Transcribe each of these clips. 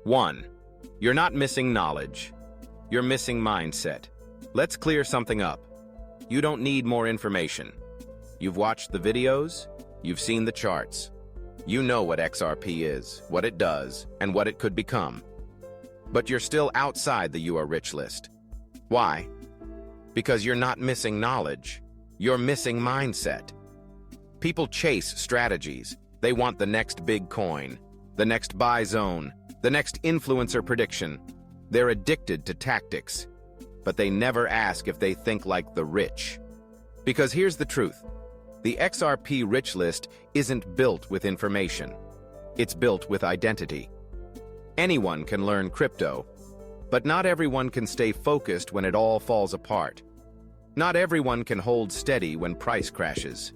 1. You're not missing knowledge. You're missing mindset. Let's clear something up. You don't need more information. You've watched the videos, you've seen the charts. You know what XRP is, what it does, and what it could become. But you're still outside the You Are Rich list. Why? Because you're not missing knowledge. You're missing mindset. People chase strategies. They want the next big coin, the next buy zone, the next influencer prediction. They're addicted to tactics, but they never ask if they think like the rich. Because here's the truth. The XRP Rich List isn't built with information. It's built with identity. Anyone can learn crypto, but not everyone can stay focused when it all falls apart. Not everyone can hold steady when price crashes.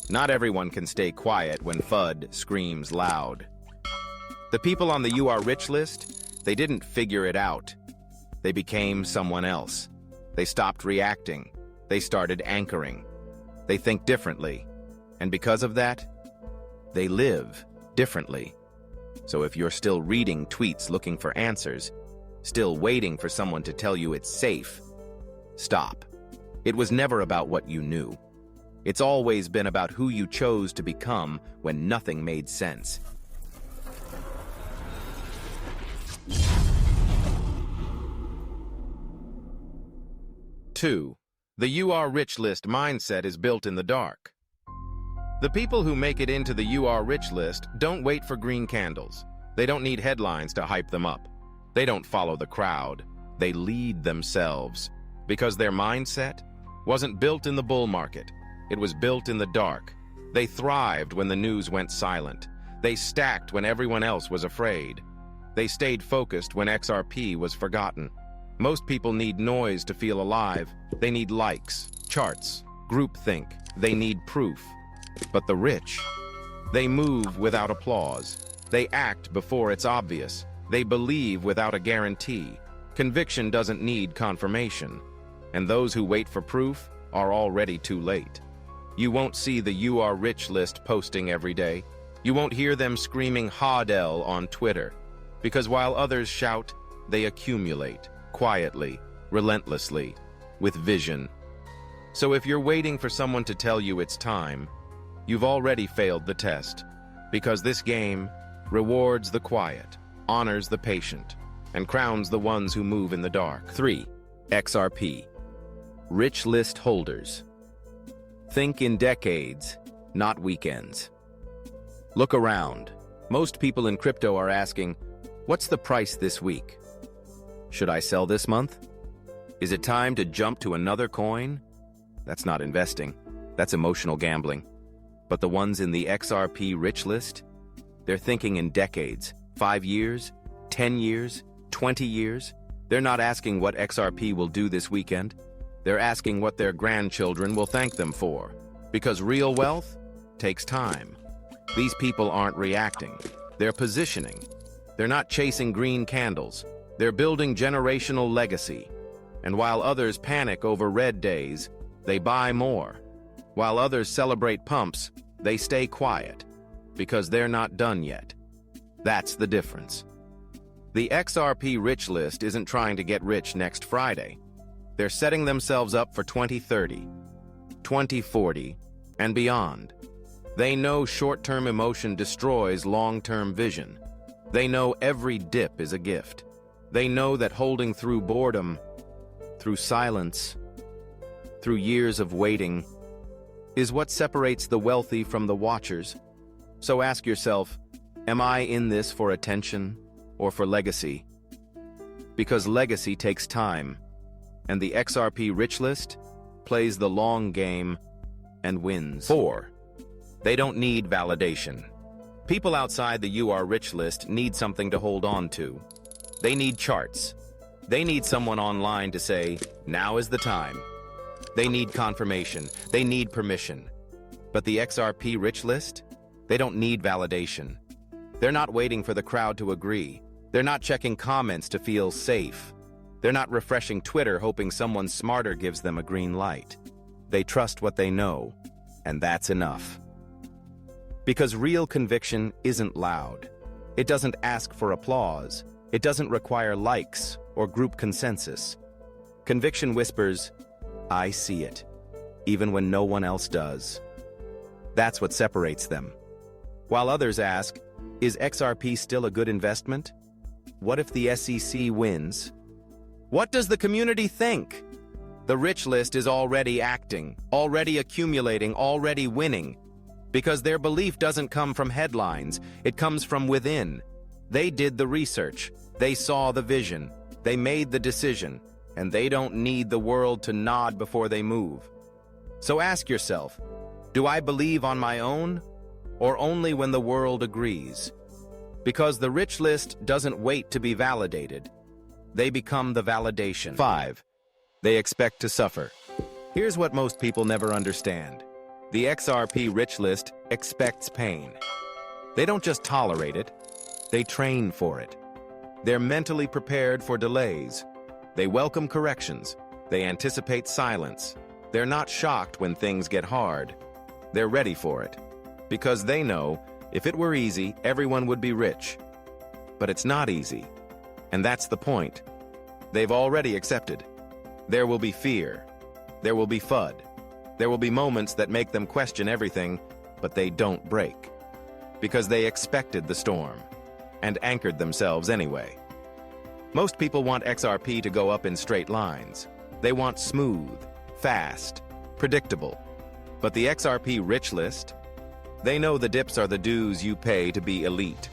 Not everyone can stay quiet when FUD screams loud. The people on the You Are Rich list, they didn't figure it out. They became someone else. They stopped reacting. They started anchoring. They think differently. And because of that, they live differently. So if you're still reading tweets looking for answers, still waiting for someone to tell you it's safe, stop. It was never about what you knew. It's always been about who you chose to become when nothing made sense. Two, the You Are Rich list mindset is built in the dark. The people who make it into the You Are Rich list don't wait for green candles. They don't need headlines to hype them up. They don't follow the crowd. They lead themselves. Because their mindset wasn't built in the bull market. It was built in the dark. They thrived when the news went silent. They stacked when everyone else was afraid. They stayed focused when XRP was forgotten. Most people need noise to feel alive. They need likes, charts, groupthink. They need proof. But the rich, they move without applause. They act before it's obvious. They believe without a guarantee. Conviction doesn't need confirmation. And those who wait for proof are already too late. You won't see the You Are Rich list posting every day. You won't hear them screaming HODL on Twitter. Because while others shout, they accumulate, quietly, relentlessly, with vision. So if you're waiting for someone to tell you it's time, you've already failed the test. Because this game rewards the quiet, honors the patient, and crowns the ones who move in the dark. 3. XRP. Rich list holders. Think in decades, not weekends. Look around. Most people in crypto are asking, what's the price this week? Should I sell this month? Is it time to jump to another coin? That's not investing. That's emotional gambling. But the ones in the XRP Rich list? They're thinking in decades, 5 years, 10 years, 20 years. They're not asking what XRP will do this weekend. They're asking what their grandchildren will thank them for. Because real wealth takes time. These people aren't reacting. They're positioning. They're not chasing green candles. They're building generational legacy. And while others panic over red days, they buy more. While others celebrate pumps, they stay quiet. Because they're not done yet. That's the difference. The XRP Rich list isn't trying to get rich next Friday. They're setting themselves up for 2030, 2040, and beyond. They know short-term emotion destroys long-term vision. They know every dip is a gift. They know that holding through boredom, through silence, through years of waiting, is what separates the wealthy from the watchers. So ask yourself, am I in this for attention or for legacy? Because legacy takes time. And the XRP Rich list plays the long game and wins. 4. They don't need validation. People outside the You Are Rich list need something to hold on to. They need charts. They need someone online to say, now is the time. They need confirmation. They need permission. But the XRP Rich list? They don't need validation. They're not waiting for the crowd to agree. They're not checking comments to feel safe. They're not refreshing Twitter hoping someone smarter gives them a green light. They trust what they know, and that's enough. Because real conviction isn't loud. It doesn't ask for applause. It doesn't require likes or group consensus. Conviction whispers, "I see it," even when no one else does. That's what separates them. While others ask, is XRP still a good investment? What if the SEC wins? What does the community think? The Rich List is already acting, already accumulating, already winning. Because their belief doesn't come from headlines, it comes from within. They did the research, they saw the vision, they made the decision, and they don't need the world to nod before they move. So ask yourself, do I believe on my own, or only when the world agrees? Because the Rich List doesn't wait to be validated. They become the validation. 5. They expect to suffer. Here's what most people never understand. The XRP Rich List expects pain. They don't just tolerate it, they train for it. They're mentally prepared for delays. They welcome corrections. They anticipate silence. They're not shocked when things get hard. They're ready for it. Because they know, if it were easy, everyone would be rich. But it's not easy. And that's the point. They've already accepted. There will be fear. There will be FUD. There will be moments that make them question everything, but they don't break. Because they expected the storm and anchored themselves anyway. Most people want XRP to go up in straight lines. They want smooth, fast, predictable. But the XRP Rich List? They know the dips are the dues you pay to be elite.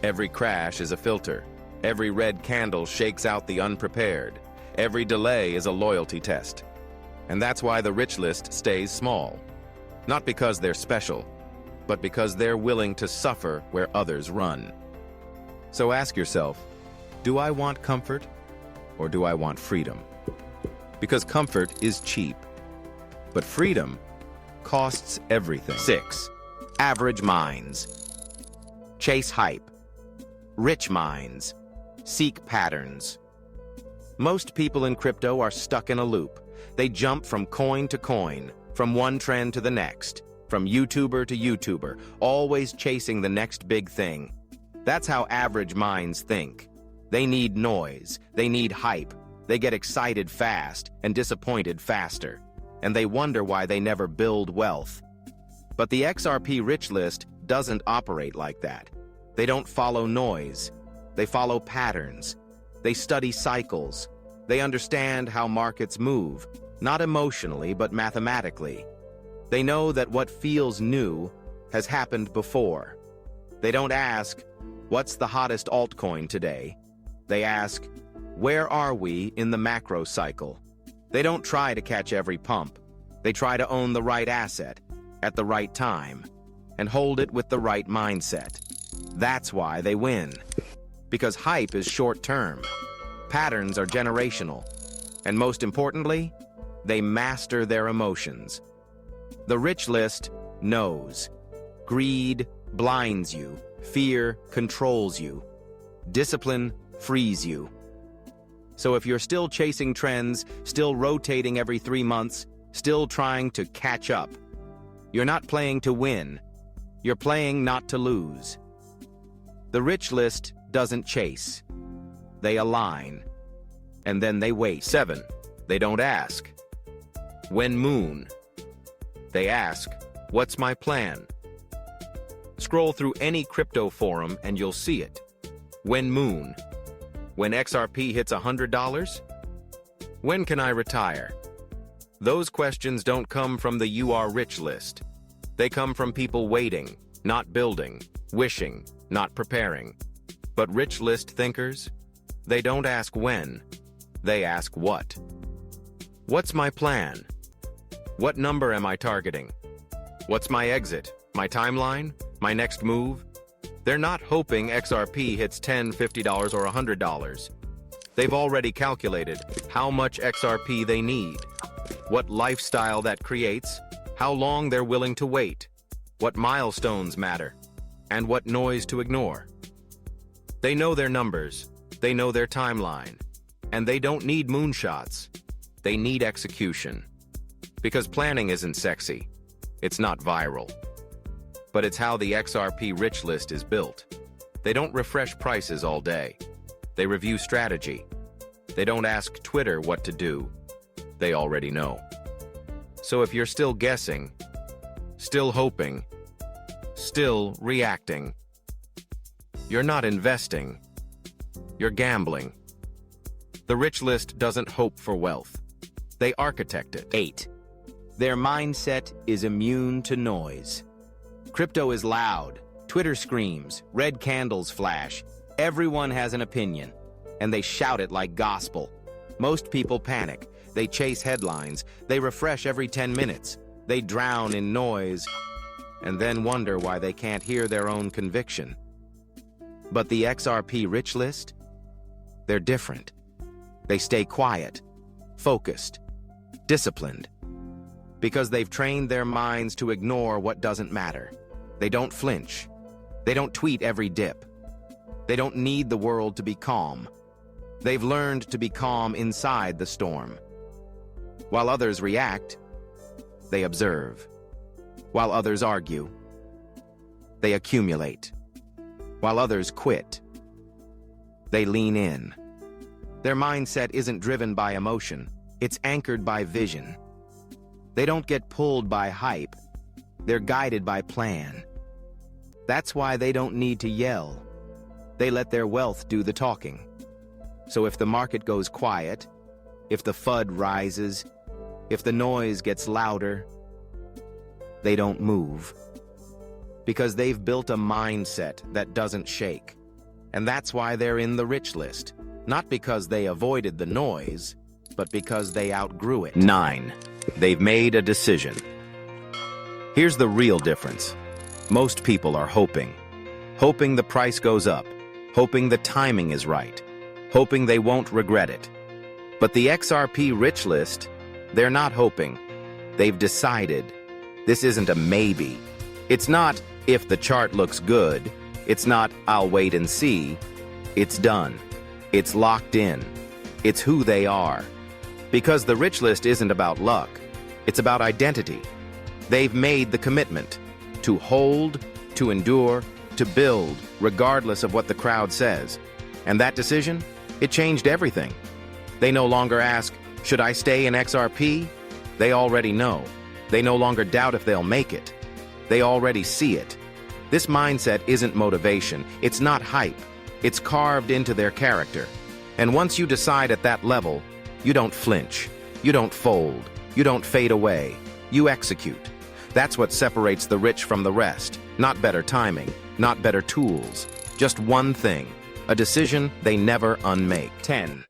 Every crash is a filter. Every red candle shakes out the unprepared. Every delay is a loyalty test. And that's why the Rich List stays small. Not because they're special, but because they're willing to suffer where others run. So ask yourself, do I want comfort or do I want freedom? Because comfort is cheap, but freedom costs everything. 6. Average minds. Chase hype. Rich minds. Seek patterns. Most people in crypto are stuck in a loop. They jump from coin to coin, from one trend to the next, from YouTuber to YouTuber, always chasing the next big thing. That's how average minds think. They need noise, they need hype, they get excited fast and disappointed faster, and they wonder why they never build wealth. But the XRP Rich List doesn't operate like that. They don't follow noise, they follow patterns. They study cycles. They understand how markets move, not emotionally, but mathematically. They know that what feels new has happened before. They don't ask, what's the hottest altcoin today? They ask, where are we in the macro cycle? They don't try to catch every pump. They try to own the right asset, at the right time, and hold it with the right mindset. That's why they win. Because hype is short-term. Patterns are generational. And most importantly, they master their emotions. The Rich List knows. Greed blinds you. Fear controls you. Discipline frees you. So if you're still chasing trends, still rotating every 3 months, still trying to catch up, you're not playing to win. You're playing not to lose. The Rich List doesn't chase. They align. And then they wait. 7. They don't ask. When moon? They ask, what's my plan? Scroll through any crypto forum and you'll see it. When moon? When XRP hits $100? When can I retire? Those questions don't come from the You Are Rich List. They come from people waiting, not building, wishing, not preparing. But Rich List thinkers? They don't ask when. They ask what. What's my plan? What number am I targeting? What's my exit? My timeline? My next move? They're not hoping XRP hits $10, $50, or $100. They've already calculated how much XRP they need, what lifestyle that creates, how long they're willing to wait, what milestones matter, and what noise to ignore. They know their numbers, they know their timeline, and they don't need moonshots. They need execution. Because planning isn't sexy. It's not viral. But it's how the XRP Rich List is built. They don't refresh prices all day. They review strategy. They don't ask Twitter what to do. They already know. So if you're still guessing, still hoping, still reacting, you're not investing. You're gambling. The Rich List doesn't hope for wealth. They architect it. 8. Their mindset is immune to noise. Crypto is loud. Twitter screams. Red candles flash. Everyone has an opinion, and they shout it like gospel. Most people panic. They chase headlines. They refresh every 10 minutes. They drown in noise, and then wonder why they can't hear their own conviction. But the XRP Rich List? They're different. They stay quiet, focused, disciplined, because they've trained their minds to ignore what doesn't matter. They don't flinch. They don't tweet every dip. They don't need the world to be calm. They've learned to be calm inside the storm. While others react, they observe. While others argue, they accumulate. While others quit, they lean in. Their mindset isn't driven by emotion. It's anchored by vision. They don't get pulled by hype. They're guided by plan. That's why they don't need to yell. They let their wealth do the talking. So if the market goes quiet, if the FUD rises, if the noise gets louder, they don't move. Because they've built a mindset that doesn't shake. And that's why they're in the Rich List. Not because they avoided the noise, but because they outgrew it. 9. They've made a decision. Here's the real difference. Most people are hoping. Hoping the price goes up. Hoping the timing is right. Hoping they won't regret it. But the XRP Rich List, they're not hoping. They've decided. This isn't a maybe. It's not, if the chart looks good. It's not, I'll wait and see. It's done. It's locked in. It's who they are. Because the Rich List isn't about luck. It's about identity. They've made the commitment to hold, to endure, to build, regardless of what the crowd says. And that decision, it changed everything. They no longer ask, should I stay in XRP? They already know. They no longer doubt if they'll make it. They already see it. This mindset isn't motivation. It's not hype. It's carved into their character. And once you decide at that level, you don't flinch. You don't fold. You don't fade away. You execute. That's what separates the rich from the rest. Not better timing, not better tools. Just one thing, a decision they never unmake. 10.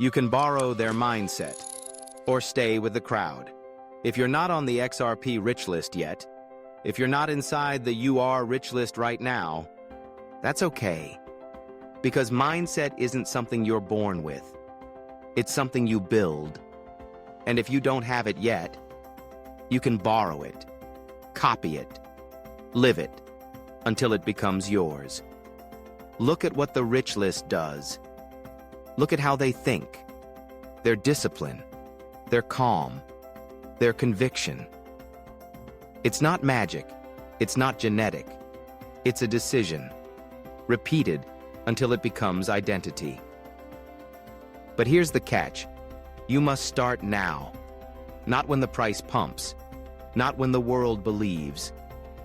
You can borrow their mindset or stay with the crowd. If you're not on the XRP Rich List yet, if you're not inside the UR Rich List right now, that's okay. Because mindset isn't something you're born with. It's something you build. And if you don't have it yet, you can borrow it, copy it, live it, until it becomes yours. Look at what the Rich List does. Look at how they think, their discipline, their calm, their conviction. It's not magic. It's not genetic. It's a decision, repeated until it becomes identity. But here's the catch. You must start now. Not when the price pumps. Not when the world believes.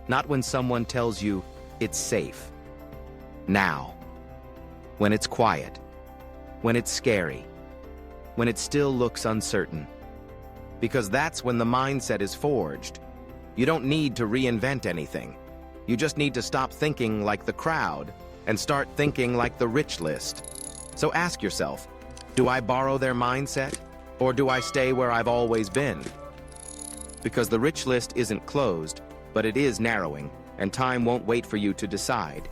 Not when someone tells you it's safe. Now. When it's quiet. When it's scary. When it still looks uncertain. Because that's when the mindset is forged. You don't need to reinvent anything. You just need to stop thinking like the crowd and start thinking like the Rich List. So ask yourself, do I borrow their mindset or do I stay where I've always been? Because the Rich List isn't closed, but it is narrowing, and time won't wait for you to decide.